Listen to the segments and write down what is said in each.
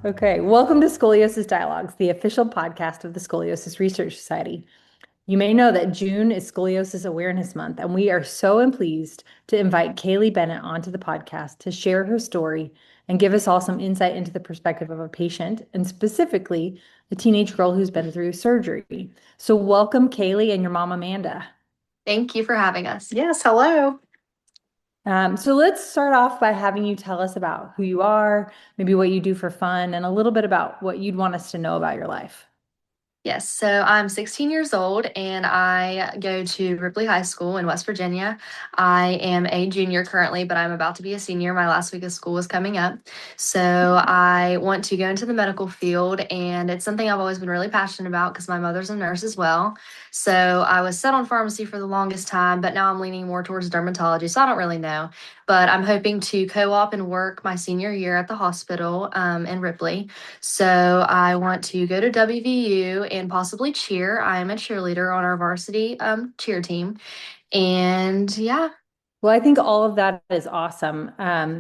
Okay, welcome to Scoliosis Dialogues, the official podcast of the Scoliosis Research Society. You may know that June is Scoliosis Awareness Month, and we are so pleased to invite Kayleigh Bennett onto the podcast to share her story and give us all some insight into the perspective of a patient, and specifically a teenage girl who's been through surgery. So welcome, Kayleigh, and your mom, Amanda. Thank you for having us. Yes, hello. So let's start off by having you tell us about who you are, maybe what you do for fun, and a little bit about what you'd want us to know about your life. Yes, so I'm 16 years old and I go to Ripley High School in West Virginia. I am a junior currently, but I'm about to be a senior. My last week of school is coming up. So I want to go into the medical field, and it's something I've always been really passionate about because my mother's a nurse as well. So I was set on pharmacy for the longest time, but now I'm leaning more towards dermatology. So I don't really know, but I'm hoping to co-op and work my senior year at the hospital in Ripley. So I want to go to WVU and possibly cheer. I am a cheerleader on our varsity cheer team. And yeah. Well, I think all of that is awesome.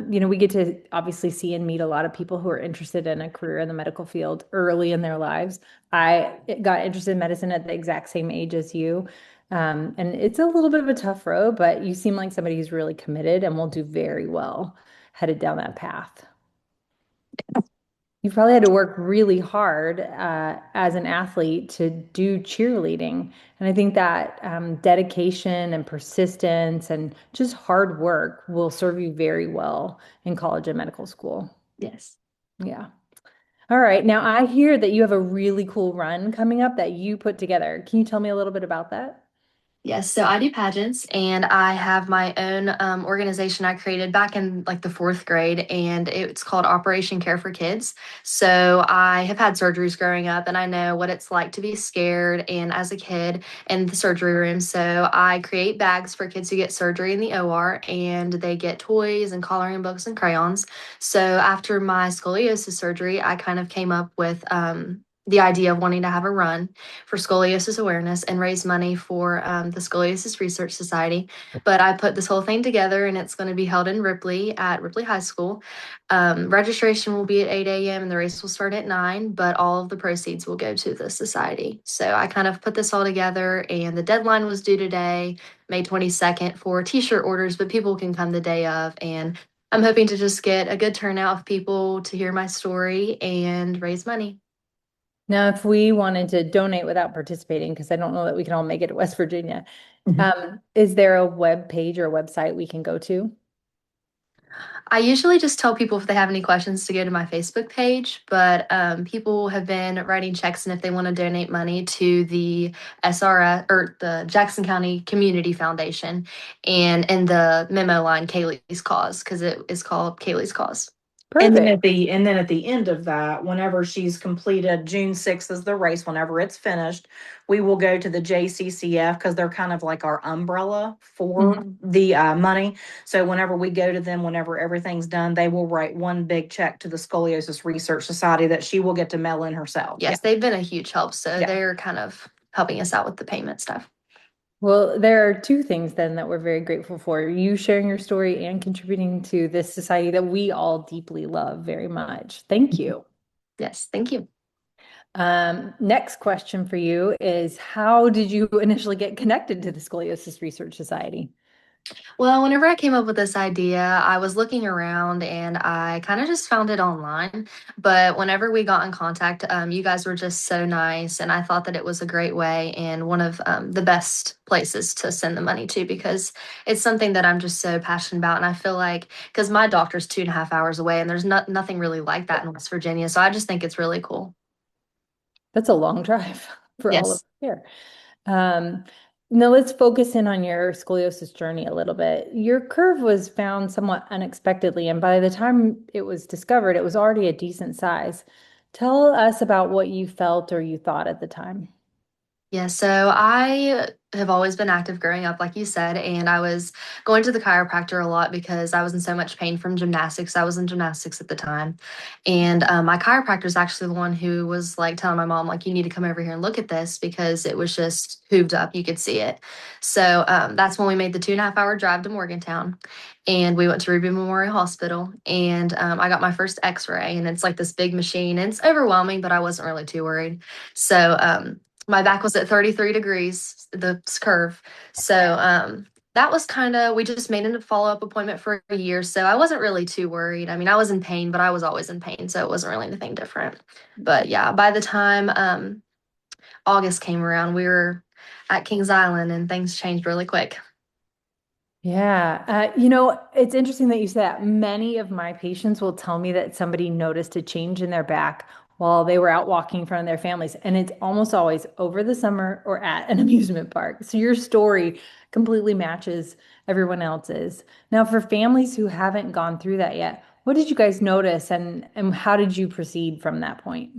We get to obviously see and meet a lot of people who are interested in a career in the medical field early in their lives. I got interested in medicine at the exact same age as you. And it's a little bit of a tough road, but you seem like somebody who's really committed and will do very well headed down that path. You probably had to work really hard as an athlete to do cheerleading. And I think that dedication and persistence and just hard work will serve you very well in college and medical school. Yes. Yeah. All right. Now, I hear that you have a really cool run coming up that you put together. Can you tell me a little bit about that? Yes, so I do pageants and I have my own organization I created back in like the fourth grade, and it's called Operation Care for Kids. So I have had surgeries growing up and I know what it's like to be scared and as a kid in the surgery room. So I create bags for kids who get surgery in the OR, and they get toys and coloring books and crayons. So after my scoliosis surgery, I kind of came up with the idea of wanting to have a run for scoliosis awareness and raise money for the Scoliosis Research Society. But I put this whole thing together, and it's going to be held in Ripley at Ripley High School. Registration will be at 8 a.m. and the race will start at 9, but all of the proceeds will go to the society. So I kind of put this all together, and the deadline was due today, May 22nd, for t-shirt orders, but people can come the day of. And I'm hoping to just get a good turnout of people to hear my story and raise money. Now, if we wanted to donate without participating, because I don't know that we can all make it to West Virginia, is there a web page or a website we can go to? I usually just tell people if they have any questions to go to my Facebook page, but people have been writing checks, and if they want to donate money to the SRS or the Jackson County Community Foundation, and in the memo line, Kayleigh's Cause, because it is called Kayleigh's Cause. Perfect. And then at the end of that, whenever she's completed, June 6th is the race, whenever it's finished, we will go to the JCCF because they're kind of like our umbrella for the money. So whenever we go to them, whenever everything's done, they will write one big check to the Scoliosis Research Society that she will get to mail in herself. Yes, they've been a huge help, so Yeah. they're kind of helping us out with the payment stuff. Well, there are two things then that we're very grateful for. You sharing your story and contributing to this society that we all deeply love very much. Thank you. Yes, thank you. Next question for you is, how did you initially get connected to the Scoliosis Research Society? Well, whenever I came up with this idea, I was looking around and I kind of just found it online. But whenever we got in contact, you guys were just so nice. And I thought that it was a great way and one of the best places to send the money to, because it's something that I'm just so passionate about. And I feel like, because my doctor's 2.5 hours away, and there's nothing really like that in West Virginia. So I just think it's really cool. That's a long drive for all of us Yes. here. Um, Now let's focus in on your scoliosis journey a little bit. Your curve was found somewhat unexpectedly, and by the time it was discovered, it was already a decent size. Tell us about what you felt or you thought at the time. Yeah, so I have always been active growing up, like you said, and I was going to the chiropractor a lot because I was in so much pain from gymnastics. I was in gymnastics at the time, and my chiropractor is actually the one who was like telling my mom, like, you need to come over here and look at this because it was just hooved up. You could see it. So that's when we made the 2.5 hour drive to Morgantown, and we went to Ruby Memorial Hospital, and I got my first X-ray, and it's like this big machine, and it's overwhelming, but I wasn't really too worried. So my back was at 33 degrees, the curve. So that was kind of, we just made a follow-up appointment for a year. So I wasn't really too worried. I mean, I was in pain, but I was always in pain. So it wasn't really anything different. But yeah, by the time August came around, we were at Kings Island and things changed really quick. Yeah. It's interesting that you said that. Many of my patients will tell me that somebody noticed a change in their back while they were out walking in front of their families. And it's almost always over the summer or at an amusement park. So your story completely matches everyone else's. Now, for families who haven't gone through that yet, what did you guys notice and how did you proceed from that point?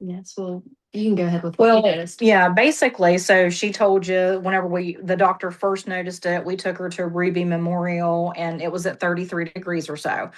Yes, well, you can go ahead with what you Well, noticed. yeah, basically, so she told you whenever the doctor first noticed it, we took her to Ruby Memorial and it was at 33 degrees or so.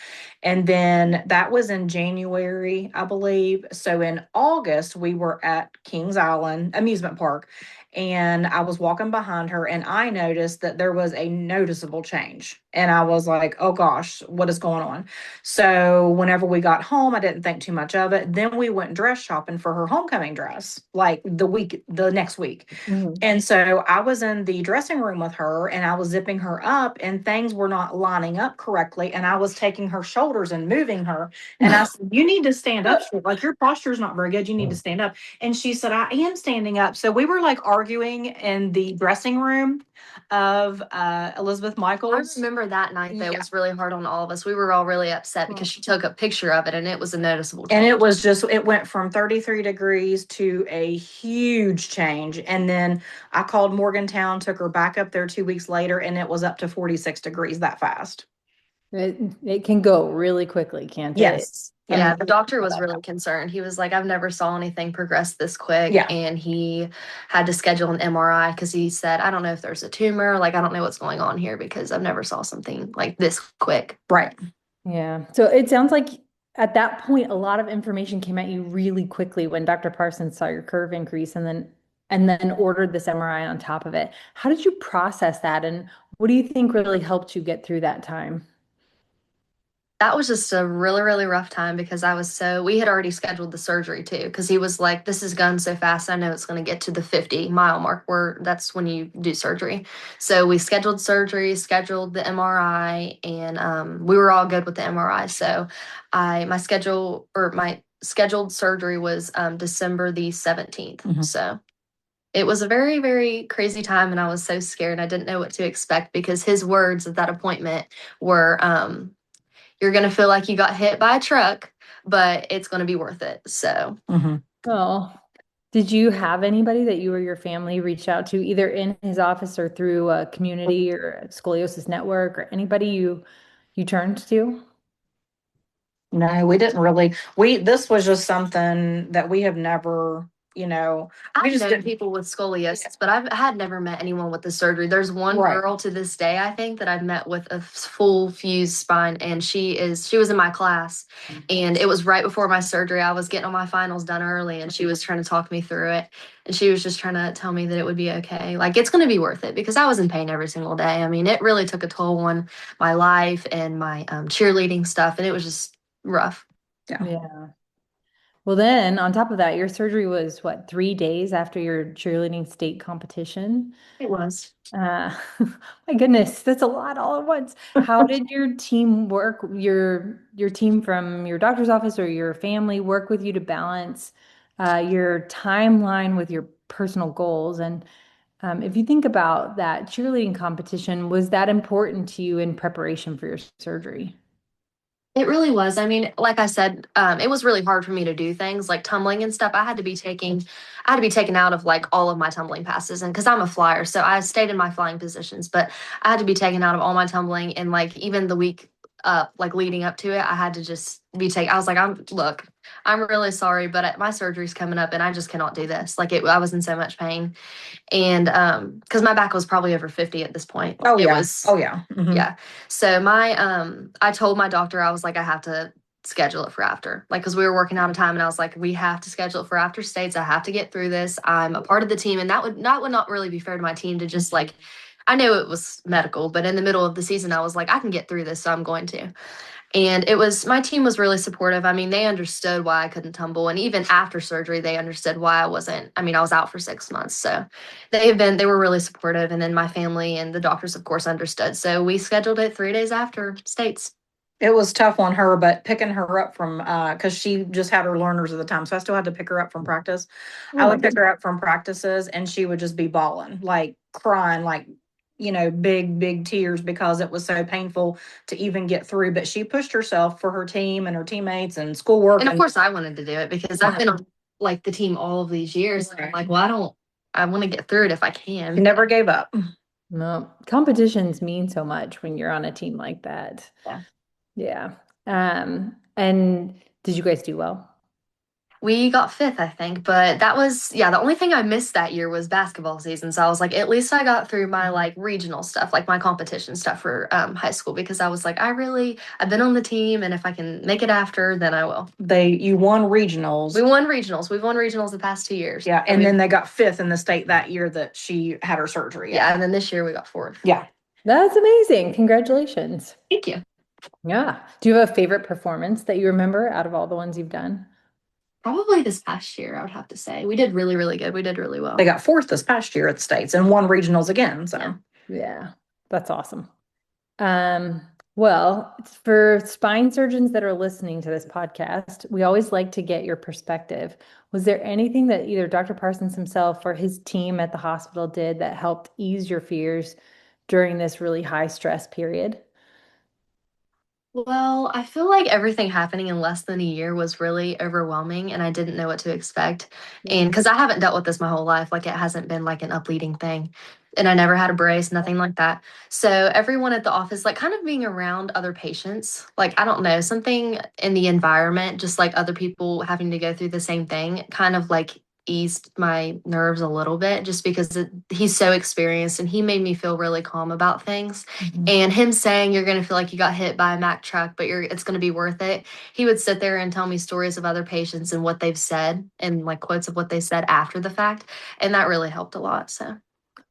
And then that was in January, I believe. So in August, we were at Kings Island Amusement Park and I was walking behind her and I noticed that there was a noticeable change. And I was like, oh gosh, what is going on? So whenever we got home, I didn't think too much of it. Then we went dress shopping for her homecoming dress, like the next week. Mhm. And so I was in the dressing room with her and I was zipping her up and things were not lining up correctly. And I was taking her shoulders and moving her. And I said, you need to stand up straight. Like your posture is not very good. You need to stand up. And she said, I am standing up. So we were like arguing in the dressing room of Elizabeth I Michaels. remember that night that Yeah. was really hard on all of us. We were all really upset because she took a picture of it and it was a noticeable And change. it was just, it went from 33 degrees to a huge change. And then I called Morgantown, took her back up there 2 weeks later, and it was up to 46 degrees that fast. It can go really quickly, can't it? Yes. Yeah, the doctor was really concerned. He was like, I've never saw anything progress this quick. Yeah. And he had to schedule an MRI because he said, I don't know if there's a tumor. Like, I don't know what's going on here because I've never saw something like this quick. Right. Yeah. So it sounds like at that point, a lot of information came at you really quickly when Dr. Parsons saw your curve increase and then ordered this MRI on top of it. How did you process that? And what do you think really helped you get through that time? That was just a really, really rough time because we had already scheduled the surgery too. Because he was like, this is going so fast. I know it's going to get to the 50-mile mark where that's when you do surgery. So we scheduled surgery, scheduled the MRI, and we were all good with the MRI. So my scheduled surgery was December the 17th. Mhm. So it was a very, very crazy time. And I was so scared. I didn't know what to expect because his words at that appointment were, you're going to feel like you got hit by a truck, but it's going to be worth it. So, Oh, did you have anybody that you or your family reached out to either in his office or through a community or a scoliosis network or anybody you turned to? No, we didn't really. This was just something that we have never, we I've just known didn't. people with scoliosis, but I had never met anyone with the surgery. There's one Right. girl to this day, I think, that I've met with a full fused spine, and she was in my class, and it was right before my surgery. I was getting all my finals done early, and she was trying to talk me through it, and she was just trying to tell me that it would be okay. Like, it's going to be worth it because I was in pain every single day. I mean, it really took a toll on my life and my cheerleading stuff, and it was just rough. Yeah. Well, then on top of that, your surgery was what, 3 days after your cheerleading state competition? It was. My goodness, that's a lot all at once. How did your team work, your team from your doctor's office or your family work with you to balance your timeline with your personal goals? And if you think about that cheerleading competition, was that important to you in preparation for your surgery? It really was. I mean, like I said, it was really hard for me to do things like tumbling and stuff. I had to be taken out of like all of my tumbling passes, and because I'm a flyer, so I stayed in my flying positions, but I had to be taken out of all my tumbling, and like even the week like leading up to it, I had to just be taken. I was like, look, I'm really sorry, but my surgery's coming up and I just cannot do this. Like I was in so much pain. And because my back was probably over 50 at this point. Oh It yeah. was, Oh yeah. Mhm. yeah. So I told my doctor, I was like, I have to schedule it for after. Like, because we were working out of time and I was like, we have to schedule it for after states. I have to get through this. I'm a part of the team. And that would not really be fair to my team to just like, I know it was medical, but in the middle of the season, I was like, I can get through this, so I'm going to. And my team was really supportive. I mean, they understood why I couldn't tumble. And even after surgery, they understood why I wasn't. I mean, I was out for 6 months. So they were really supportive. And then my family and the doctors, of course, understood. So we scheduled it 3 days after states. It was tough on her, but picking her up from because she just had her learners at the time, so I still had to pick her up from practice. I Oh my would pick her up from practices, and she would just be bawling, like crying, like big tears because it was so painful to even get through. But she pushed herself for her team and her teammates and schoolwork, And of and course, I wanted to do it because I've been on like the team all of these years. And I'm like, well, I want to get through it if I she can. never gave up. no, competitions mean so much when you're on a team like that. Yeah. Yeah. And did you guys do well? We got fifth, I think, but that was, yeah, the only thing I missed that year was basketball season. So I was like, at least I got through my like regional stuff, like my competition stuff for high school, because I was like, I've been on the team, and if I can make it after, then I will. You won regionals. We won regionals. We've won regionals the past 2 years. Yeah, and then they got fifth in the state that year that she had her surgery. Yeah, and then this year we got fourth. Yeah. That's amazing. Congratulations. Thank you. Yeah. Do you have a favorite performance that you remember out of all the ones you've done? Probably this past year, I would have to say. We did really, really good. We did really well. They got fourth this past year at the states and won regionals again. So Yeah. Yeah, that's awesome. Well, for spine surgeons that are listening to this podcast, we always like to get your perspective. Was there anything that either Dr. Parsons himself or his team at the hospital did that helped ease your fears during this really high stress period? Well, I feel like everything happening in less than a year was really overwhelming, and I didn't know what to expect. And because I haven't dealt with this my whole life, like it hasn't been like an upleading thing. And I never had a brace, nothing like that. So everyone at the office, like kind of being around other patients, like I don't know, something in the environment, just like other people having to go through the same thing, kind of like eased my nerves a little bit just because he's so experienced and he made me feel really calm about things. And him saying you're going to feel like you got hit by a Mack truck, but it's going to be worth it. He would sit there and tell me stories of other patients and what they've said and like quotes of what they said after the fact. And that really helped a lot. So,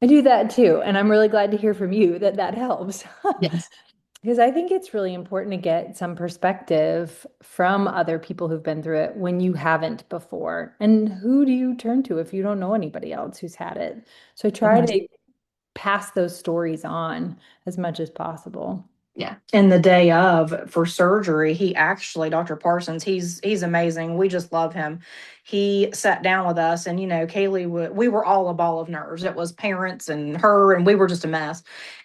I do that too. And I'm really glad to hear from you that that helps. yes. Because I think it's really important to get some perspective from other people who've been through it when you haven't before. And who do you turn to if you don't know anybody else who's had it? So I try to pass those stories on as much as possible. Yeah. In the day of for surgery, he actually, Dr. Parsons, he's amazing. We just love him. He sat down with us, and Kayleigh, we were all a ball of nerves. It was parents and her, and we were just a mess.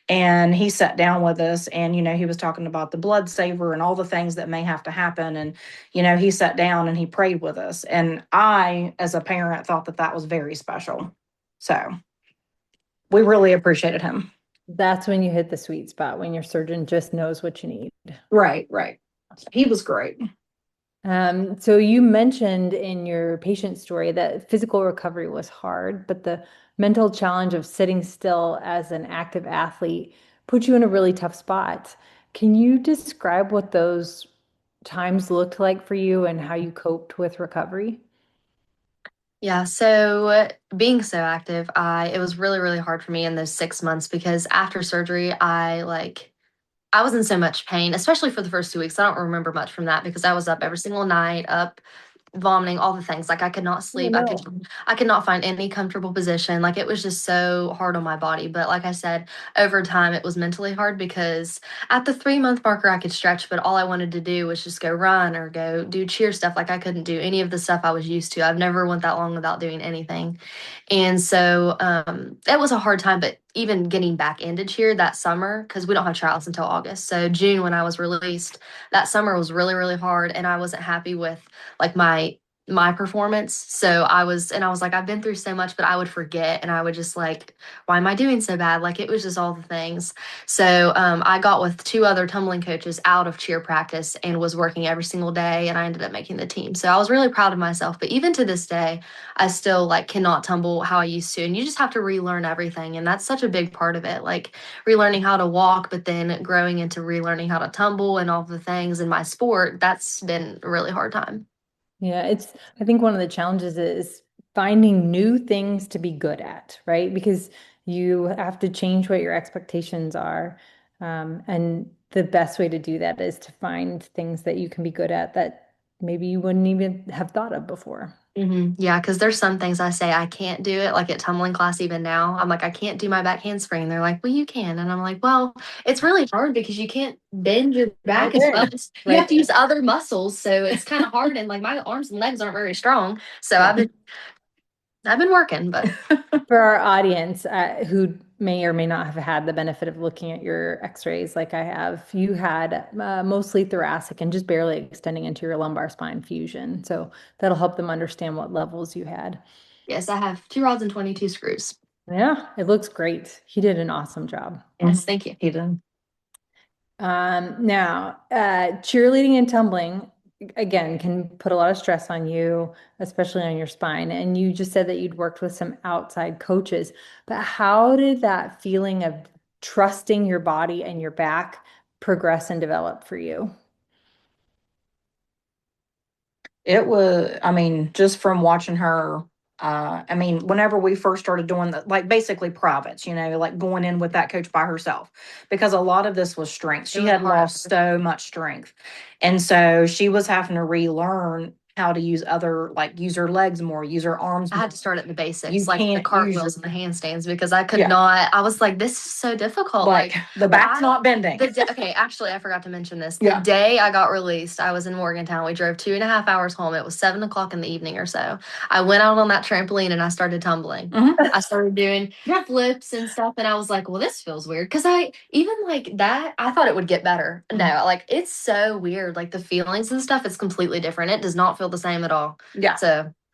And he sat down with us, and he was talking about the blood saver and all the things that may have to happen. And he sat down and he prayed with us. And I, as a parent, thought that that was very special. So we really appreciated him. That's when you hit the sweet spot, when your surgeon just knows what you need. Right. He was great. So you mentioned in your patient story that physical recovery was hard, but the mental challenge of sitting still as an active athlete put you in a really tough spot. Can you describe what those times looked like for you and how you coped with recovery? Yeah, so being so active, it was really, really hard for me in those 6 months because after surgery, I was in so much pain, especially for the first 2 weeks. I don't remember much from that because I was up every single night, up vomiting, all the things. Like I could not sleep. I could not find any comfortable position. Like it was just so hard on my body. But like I said, over time it was mentally hard because at the 3 month marker I could stretch, but all I wanted to do was just go run or go do cheer stuff. Like I couldn't do any of the stuff I was used to. I've never went that long without doing anything. And so it was a hard time, but even getting back into cheer that summer, because we don't have trials until August. So June when I was released, that summer was really, really hard. And I wasn't happy with like my my performance. So I was like, I've been through so much, but I would forget and I would just like, why am I doing so bad? Like it was just all the things. So I got with two other tumbling coaches out of cheer practice and was working every single day, and I ended up making the team. So I was really proud of myself. But even to this day, I still like cannot tumble how I used to. And you just have to relearn everything. And that's such a big part of it. Like relearning how to walk, but then growing into relearning how to tumble and all the things in my sport, that's been a really hard time. Yeah, I think one of the challenges is finding new things to be good at, right? Because you have to change what your expectations are. And the best way to do that is to find things that you can be good at that maybe you wouldn't even have thought of before. Yeah, because there's some things I say I can't do it, like at tumbling class, even now. I'm like, I can't do my back handspring. They're like, well, you can. And I'm like, well, it's really hard because you can't bend your back as well. You have to use other muscles. So it's kind of hard. And like my arms and legs aren't very strong. So I've been working, but For our audience, who may or may not have had the benefit of looking at your x-rays like I have, you had mostly thoracic and just barely extending into your lumbar spine fusion. So that'll help them understand what levels you had. yes, I have 2 rods and 22 screws. Yeah, it looks great. He did an awesome job. Yes, thank you. He did. Now, cheerleading and tumbling, again, can put a lot of stress on you, especially on your spine. And you just said that you'd worked with some outside coaches, but how did that feeling of trusting your body and your back progress and develop for you? It was, I mean, just from watching her, I mean, whenever we first started doing the, like basically privates, like going in with that coach by herself, because a lot of this was strength. She was had hard. lost so much strength. And so she was having to relearn how to use like use her legs more, use her arms I more. had to start at the basics, You like the can't use cartwheels and the handstands, because I could not. I was like, this is so difficult. like the back's not bending. Okay, actually, I forgot to mention this. The Yeah. day I got released, I was in Morgantown. We drove 2.5 hours home. It was 7 o'clock in the evening or so. I went out on that trampoline and I started tumbling. I started doing flips and stuff, and I was like, well, this feels weird. Because I even like that, I thought it would get better. No, like it's so weird. Like the feelings and stuff, it's completely different. It does not feel the same at all. Yeah.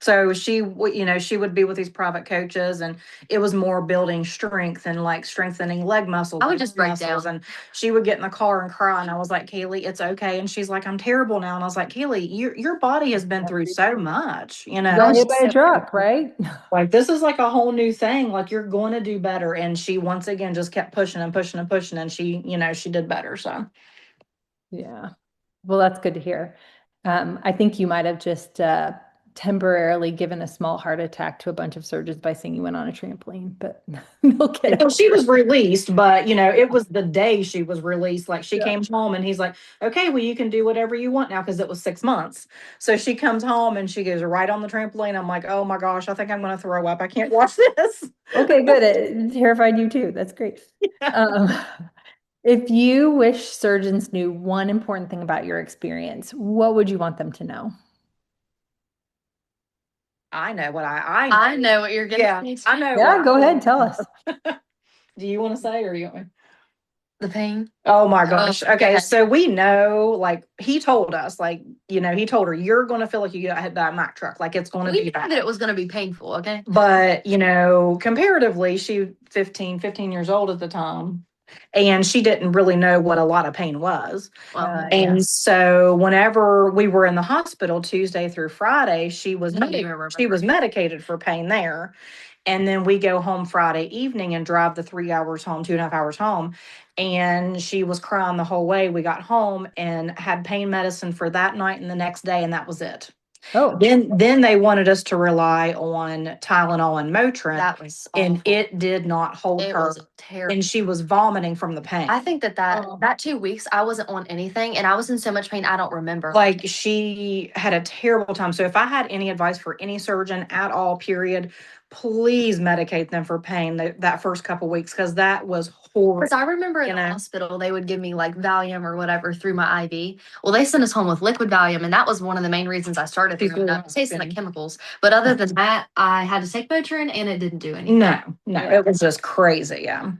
So she would be with these private coaches, and it was more building strength and like strengthening leg muscles. I would just break muscles, down. and she would get in the car and cry. And I was like, Kayleigh, it's okay. And she's like, I'm terrible now. And I was like, Kayleigh, your body has been through so much, Got hit by a truck, right? like this is like a whole new thing. Like you're going to do better. And she once again just kept pushing and pushing and pushing, and she did better. So Yeah. Well, that's good to hear. I think you might have just temporarily given a small heart attack to a bunch of surgeons by saying you went on a trampoline, but okay. Well, she was released, but it was the day she was released. Like she came home and he's like, okay, well, you can do whatever you want now, because it was 6 months. So she comes home and she goes right on the trampoline. I'm like, oh my gosh, I think I'm going to throw up. I can't watch this. Okay, good. It terrified you too. That's great. If you wish surgeons knew one important thing about your experience, what would you want them to know? I know what I know what you're getting. I know. Yeah, go ahead, tell us. Do you want to say, or you want me? The pain. Oh my gosh. Okay. Okay. So we know, like he told us, like, he told her, you're going to feel like you got hit by a Mack truck. Like it's going to We be knew bad. that it was going to be painful. Okay. But, comparatively, she 15 years old at the time, and she didn't really know what a lot of pain was. Well, And so whenever we were in the hospital Tuesday through Friday, she was I don't even remember. medicated for pain there. And then we go home Friday evening and drive the 3 hours home, 2.5 hours home. And she was crying the whole way. We got home and had pain medicine for that night and the next day, and that was it. Oh, Then they wanted us to rely on Tylenol and Motrin, that was and awful. it did not hold It her. was terrible. And she was vomiting from the pain. I think that 2 weeks I wasn't on anything, and I was in so much pain I don't remember. Like she had a terrible time. So if I had any advice for any surgeon at all, period, please medicate them for pain that first couple weeks, because that was horrible. Because I remember in the hospital, they would give me like Valium or whatever through my IV. Well, they sent us home with liquid Valium, and that was one of the main reasons I started throwing up, tasting like chemicals. But other than that, I had to take Motrin, and it didn't do anything. No, it was just crazy. Yeah.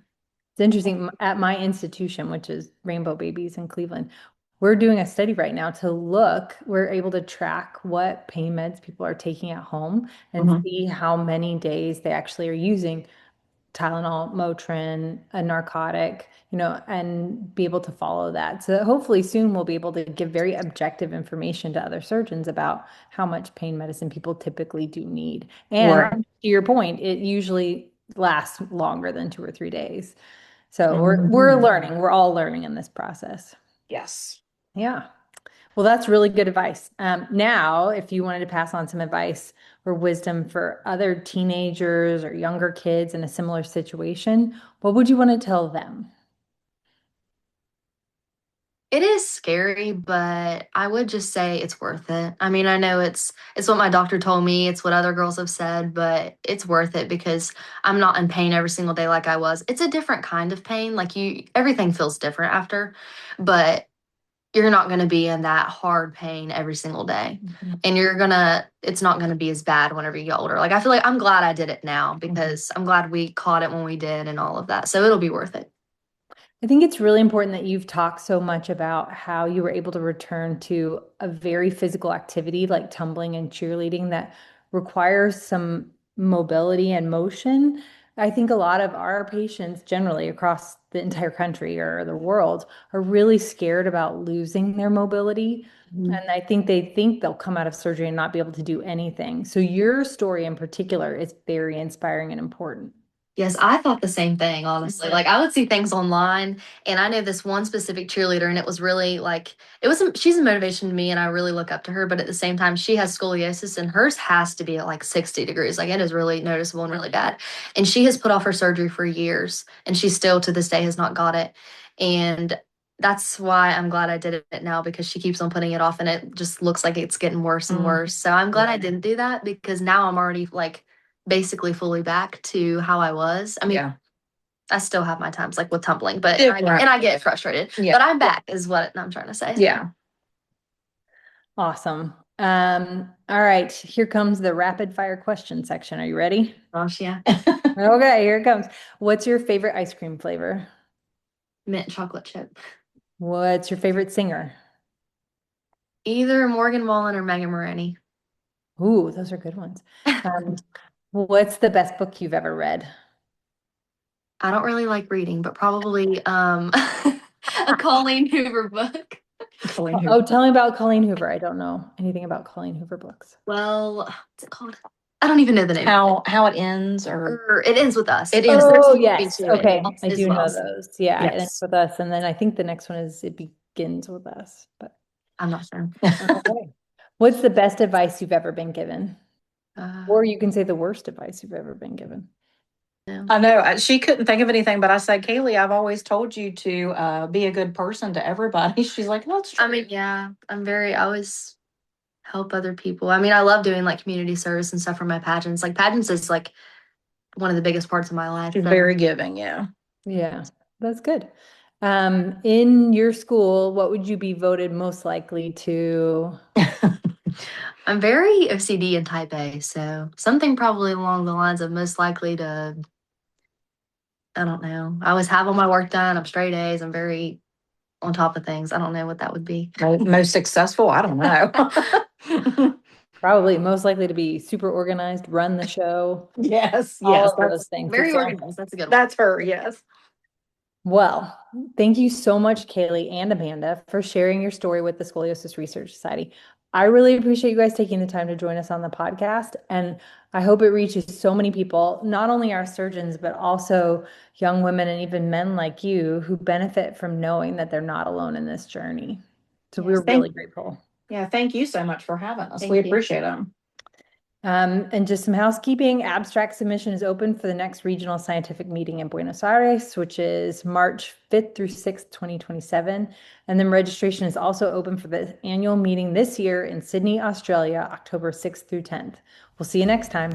It's interesting. At my institution, which is Rainbow Babies in Cleveland, we're doing a study right now to look, we're able to track what pain meds people are taking at home and Mhm. see how many days they actually are using Tylenol, Motrin, a narcotic, and be able to follow that. So hopefully soon we'll be able to give very objective information to other surgeons about how much pain medicine people typically do need. And Right. to your point, it usually lasts longer than 2 or 3 days. So we're Mhm. learning. We're all learning in this process. Yes. Yeah. Well, that's really good advice. Now, if you wanted to pass on some advice or wisdom for other teenagers or younger kids in a similar situation, what would you want to tell them? It is scary, but I would just say it's worth it. I mean, I know it's what my doctor told me, it's what other girls have said, but it's worth it because I'm not in pain every single day like I was. It's a different kind of pain. Like everything feels different after, but you're not going to be in that hard pain every single day. Mhm. And it's not going to be as bad whenever you get older. Like I feel like I'm glad I did it now because I'm glad we caught it when we did and all of that. So it'll be worth it. I think it's really important that you've talked so much about how you were able to return to a very physical activity like tumbling and cheerleading that requires some mobility and motion. I think a lot of our patients generally across the entire country or the world are really scared about losing their mobility. Mhm. And I think they think they'll come out of surgery and not be able to do anything. So your story in particular is very inspiring and important. Yes, I thought the same thing, honestly. Like I would see things online and I know this one specific cheerleader and it was really like she's a motivation to me and I really look up to her, but at the same time she has scoliosis and hers has to be at like 60 degrees. Like it is really noticeable and really bad. And she has put off her surgery for years and she still to this day has not got it. And that's why I'm glad I did it now because she keeps on putting it off and it just looks like it's getting worse and worse. So I'm glad I didn't do that because now I'm already like basically fully back to how I was. I mean, Yeah. I still have my times like with tumbling, but Different. and I get frustrated. Yeah. But I'm back is what I'm trying to say. Yeah. Awesome. All right, here comes the rapid fire question section. Are you ready? Gosh, yeah. Okay, here it comes. What's your favorite ice cream flavor? Mint chocolate chip. What's your favorite singer? Either Morgan Wallen or Megan Moroney. Ooh, those are good ones. Um, what's the best book you've ever read? I don't really like reading, but probably a Colleen Hoover book. Colleen Oh, Hoover. tell me about Colleen Hoover. I don't know anything about Colleen Hoover books. Well, what's it called? I don't even know the name. How it ends or Or It Ends With Us. It ends. Oh, There's a movie yes. to it Okay, I as do know well. those. Yeah, it ends Yes. with us, and then I think the next one is It Begins With Us. But I'm not sure. okay. What's the best advice you've ever been given? Or Uh, you can say the worst advice you've ever been given. no. I know she couldn't think of anything, but I said, Kayleigh, I've always told you to be a good person to everybody. She's like, that's true. I mean, yeah, I always help other people. I mean, I love doing like community service and stuff for my pageants. Like pageants is like one of the biggest parts of my life. She's So very giving, yeah. Yeah, that's good. In your school, what would you be voted most likely to? I'm very OCD and type A. So something probably along the lines of most likely to, I don't know. I always have all my work done. I'm straight A's. I'm very on top of things. I don't know what that would be. Most successful? I don't know. Probably most likely to be super organized, run the show, Yes, all yes, of those things. Very So- organized. That's a good one. that's her, yes. Well, thank you so much, Kayleigh and Amanda, for sharing your story with the Scoliosis Research Society. I really appreciate you guys taking the time to join us on the podcast, and I hope it reaches so many people, not only our surgeons, but also young women and even men like you who benefit from knowing that they're not alone in this journey. So we're Yes, really grateful. Yeah, thank you so much for having us. Thank We you. appreciate them. And just some housekeeping, abstract submission is open for the next regional scientific meeting in Buenos Aires, which is March 5th through 6th, 2027. And then registration is also open for the annual meeting this year in Sydney, Australia, October 6th through 10th. We'll see you next time.